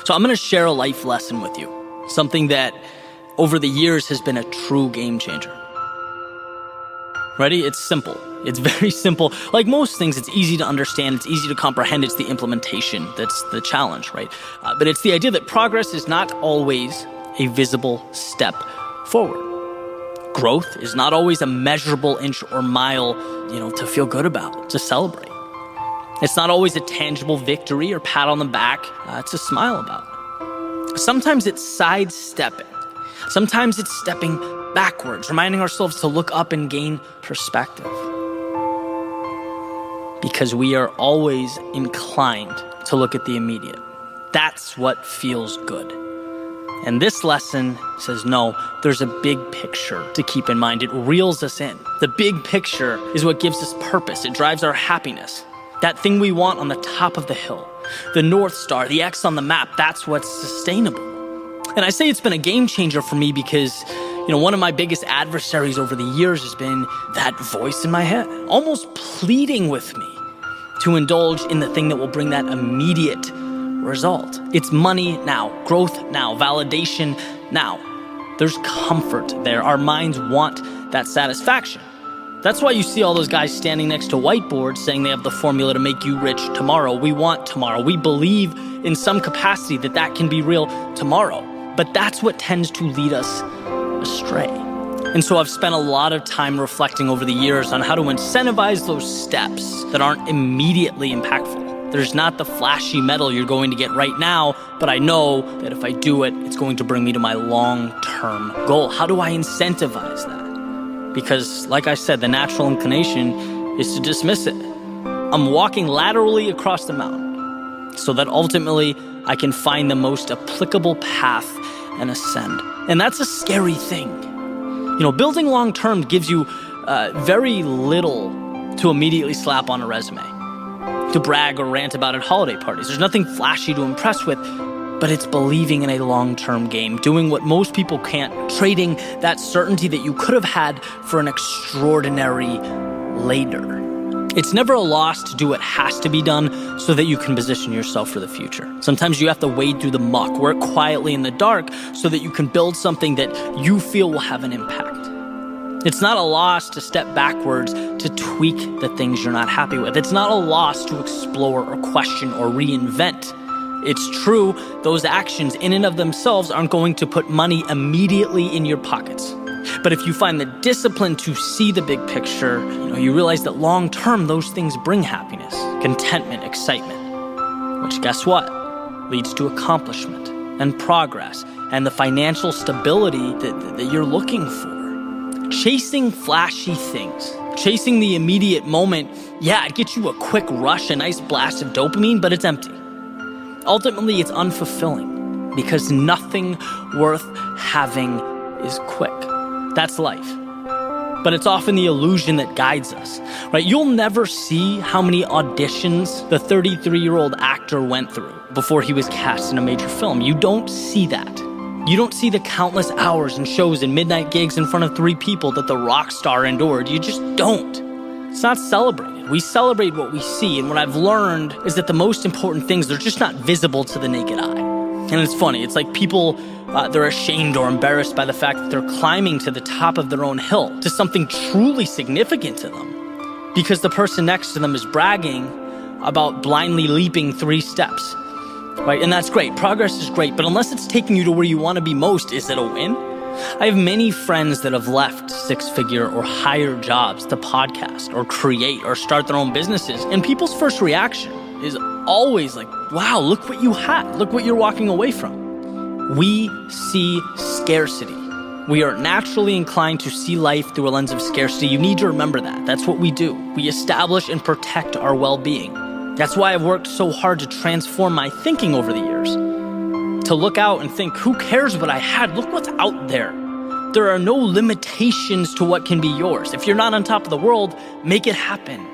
So I'm going to share a life lesson with you, something that over the years has been a true game changer. Ready? It's simple. It's very simple. Like most things, it's easy to understand. It's easy to comprehend. It's the implementation that's the challenge, right? But it's the idea that progress is not always a visible step forward. Growth is not always a measurable inch or mile, to feel good about, to celebrate. It's not always a tangible victory or pat on the back to smile about. Sometimes it's sidestepping. Sometimes it's stepping backwards, reminding ourselves to look up and gain perspective. Because we are always inclined to look at the immediate. That's what feels good. And this lesson says, no, there's a big picture to keep in mind. It reels us in. The big picture is what gives us purpose. It drives our happiness. That thing we want on the top of the hill, the North Star, the X on the map, that's what's sustainable. And I say it's been a game changer for me because, one of my biggest adversaries over the years has been that voice in my head, almost pleading with me to indulge in the thing that will bring that immediate result. It's money now, growth now, validation now. There's comfort there. Our minds want that satisfaction. That's why you see all those guys standing next to whiteboards saying they have the formula to make you rich tomorrow. We want tomorrow. We believe in some capacity that can be real tomorrow. But that's what tends to lead us astray. And so I've spent a lot of time reflecting over the years on how to incentivize those steps that aren't immediately impactful. There's not the flashy medal you're going to get right now, but I know that if I do it, it's going to bring me to my long-term goal. How do I incentivize that? Because, like I said, the natural inclination is to dismiss it. I'm walking laterally across the mountain so that ultimately I can find the most applicable path and ascend. And that's a scary thing. Building long-term gives you very little to immediately slap on a resume, to brag or rant about at holiday parties. There's nothing flashy to impress with, but it's believing in a long-term game, doing what most people can't, trading that certainty that you could have had for an extraordinary later. It's never a loss to do what has to be done so that you can position yourself for the future. Sometimes you have to wade through the muck, work quietly in the dark so that you can build something that you feel will have an impact. It's not a loss to step backwards to tweak the things you're not happy with. It's not a loss to explore or question or reinvent. It's true, those actions in and of themselves aren't going to put money immediately in your pockets. But if you find the discipline to see the big picture, you realize that long term, those things bring happiness, contentment, excitement, which guess what? Leads to accomplishment and progress and the financial stability that you're looking for. Chasing flashy things, chasing the immediate moment, it gets you a quick rush, a nice blast of dopamine, but it's empty. Ultimately, it's unfulfilling because nothing worth having is quick. That's life. But it's often the illusion that guides us, right? You'll never see how many auditions the 33-year-old actor went through before he was cast in a major film. You don't see that. You don't see the countless hours and shows and midnight gigs in front of 3 people that the rock star endured. You just don't. It's not celebrated. We celebrate what we see, and what I've learned is that the most important things, they're just not visible to the naked eye. And it's funny, it's like people, they're ashamed or embarrassed by the fact that they're climbing to the top of their own hill, to something truly significant to them, because the person next to them is bragging about blindly leaping 3 steps, right? And that's great. Progress is great, but unless it's taking you to where you want to be most, is it a win? I have many friends that have left 6-figure or higher jobs to podcast or create or start their own businesses. And people's first reaction is always like, wow, look what you had. Look what you're walking away from. We see scarcity. We are naturally inclined to see life through a lens of scarcity. You need to remember that. That's what we do. We establish and protect our well-being. That's why I've worked so hard to transform my thinking over the years. To look out and think, who cares what I had? Look what's out there. There are no limitations to what can be yours. If you're not on top of the world, make it happen.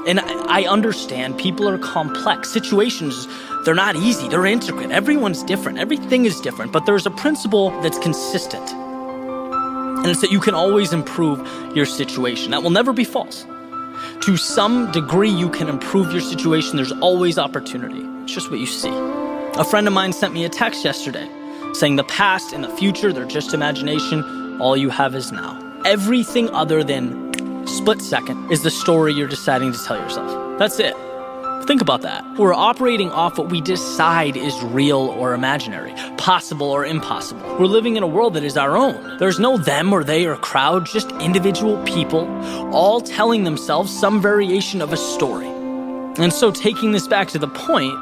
And I understand people are complex. Situations, they're not easy. They're intricate. Everyone's different. Everything is different. But there's a principle that's consistent. And it's that you can always improve your situation. That will never be false. To some degree, you can improve your situation. There's always opportunity. It's just what you see. A friend of mine sent me a text yesterday saying the past and the future, they're just imagination. All you have is now. Everything other than split second is the story you're deciding to tell yourself. That's it. Think about that. We're operating off what we decide is real or imaginary, possible or impossible. We're living in a world that is our own. There's no them or they or crowd, just individual people, all telling themselves some variation of a story. And so taking this back to the point,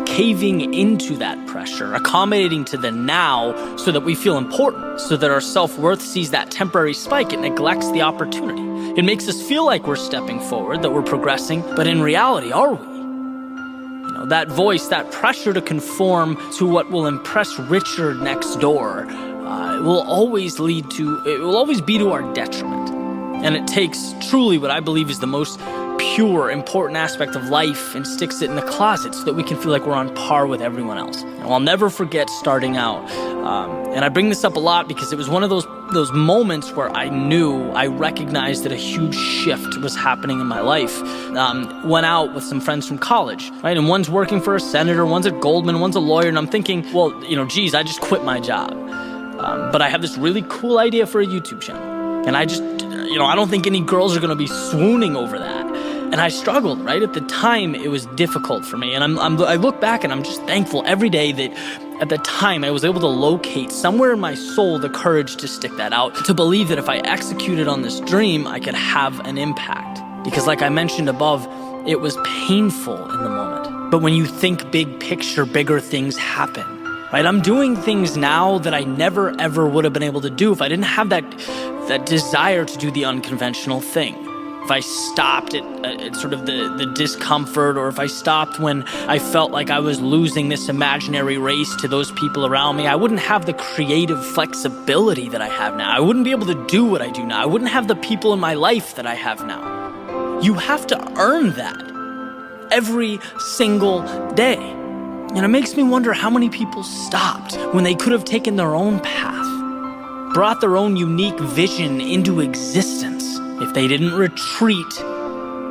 caving into that pressure, accommodating to the now so that we feel important, so that our self-worth sees that temporary spike, it neglects the opportunity. It makes us feel like we're stepping forward, that we're progressing, but in reality, are we? That voice, that pressure to conform to what will impress Richard next door, it will always be to our detriment. And it takes truly what I believe is the most pure, important aspect of life and sticks it in the closet so that we can feel like we're on par with everyone else. And I'll never forget starting out. And I bring this up a lot because it was one of those moments where I recognized that a huge shift was happening in my life. Went out with some friends from college, right? And one's working for a senator, one's at Goldman, one's a lawyer. And I'm thinking, well, geez, I just quit my job. But I have this really cool idea for a YouTube channel. And I just, I don't think any girls are going to be swooning over that. And I struggled, right? At the time, it was difficult for me. And I look back and I'm just thankful every day that at the time I was able to locate somewhere in my soul the courage to stick that out, to believe that if I executed on this dream, I could have an impact. Because like I mentioned above, it was painful in the moment. But when you think big picture, bigger things happen. Right? I'm doing things now that I never ever would have been able to do if I didn't have that desire to do the unconventional thing. If I stopped at sort of the discomfort, or if I stopped when I felt like I was losing this imaginary race to those people around me, I wouldn't have the creative flexibility that I have now. I wouldn't be able to do what I do now. I wouldn't have the people in my life that I have now. You have to earn that every single day. And it makes me wonder how many people stopped when they could have taken their own path, brought their own unique vision into existence, if they didn't retreat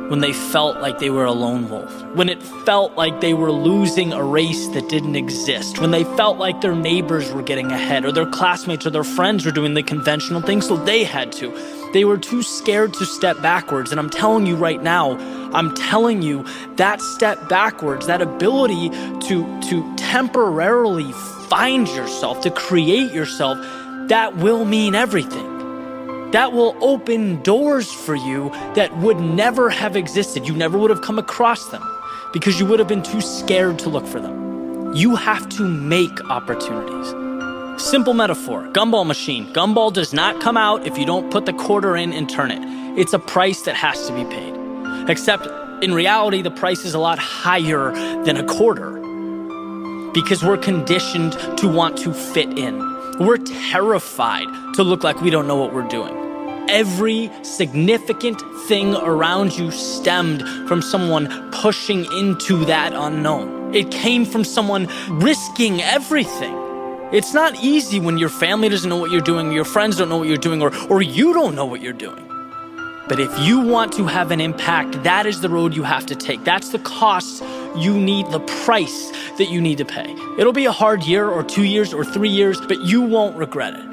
when they felt like they were a lone wolf, when it felt like they were losing a race that didn't exist, when they felt like their neighbors were getting ahead, or their classmates or their friends were doing the conventional things, so they had to. They were too scared to step backwards. And I'm telling you right now, that step backwards, that ability to temporarily find yourself, to create yourself, that will mean everything. That will open doors for you that would never have existed. You never would have come across them because you would have been too scared to look for them. You have to make opportunities. Simple metaphor, gumball machine. Gumball does not come out if you don't put the quarter in and turn it. It's a price that has to be paid. Except in reality, the price is a lot higher than a quarter because we're conditioned to want to fit in. We're terrified to look like we don't know what we're doing. Every significant thing around you stemmed from someone pushing into that unknown. It came from someone risking everything. It's not easy when your family doesn't know what you're doing, your friends don't know what you're doing, or you don't know what you're doing. But if you want to have an impact, that is the road you have to take. That's the cost you need, the price that you need to pay. It'll be a hard year or 2 years or 3 years, but you won't regret it.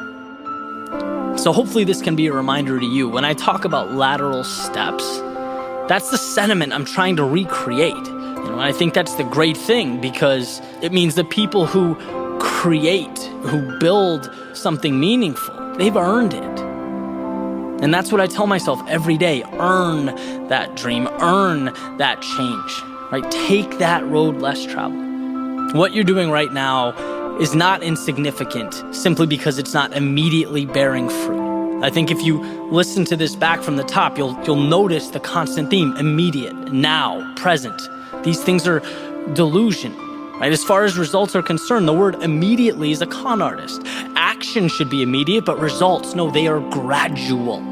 So hopefully this can be a reminder to you. When I talk about lateral steps, that's the sentiment I'm trying to recreate. And I think that's the great thing, because it means the people who create, who build something meaningful, they've earned it. And that's what I tell myself every day. Earn that dream, earn that change, right? Take that road less traveled. What you're doing right now is not insignificant simply because it's not immediately bearing fruit. I think if you listen to this back from the top, you'll notice the constant theme: immediate, now, present. These things are delusion, right? As far as results are concerned, the word immediately is a con artist. Action should be immediate, but results, no, they are gradual.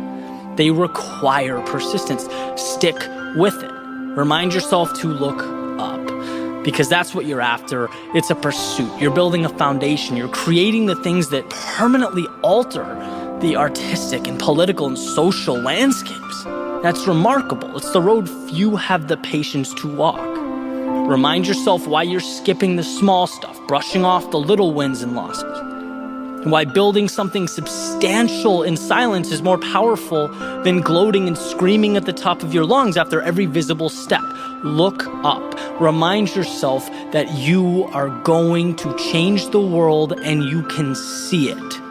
They require persistence. Stick with it. Remind yourself to look up, because that's what you're after. It's a pursuit. You're building a foundation. You're creating the things that permanently alter the artistic and political and social landscapes. That's remarkable. It's the road few have the patience to walk. Remind yourself why you're skipping the small stuff, brushing off the little wins and losses, and why building something substantial in silence is more powerful than gloating and screaming at the top of your lungs after every visible step. Look up. Remind yourself that you are going to change the world and you can see it.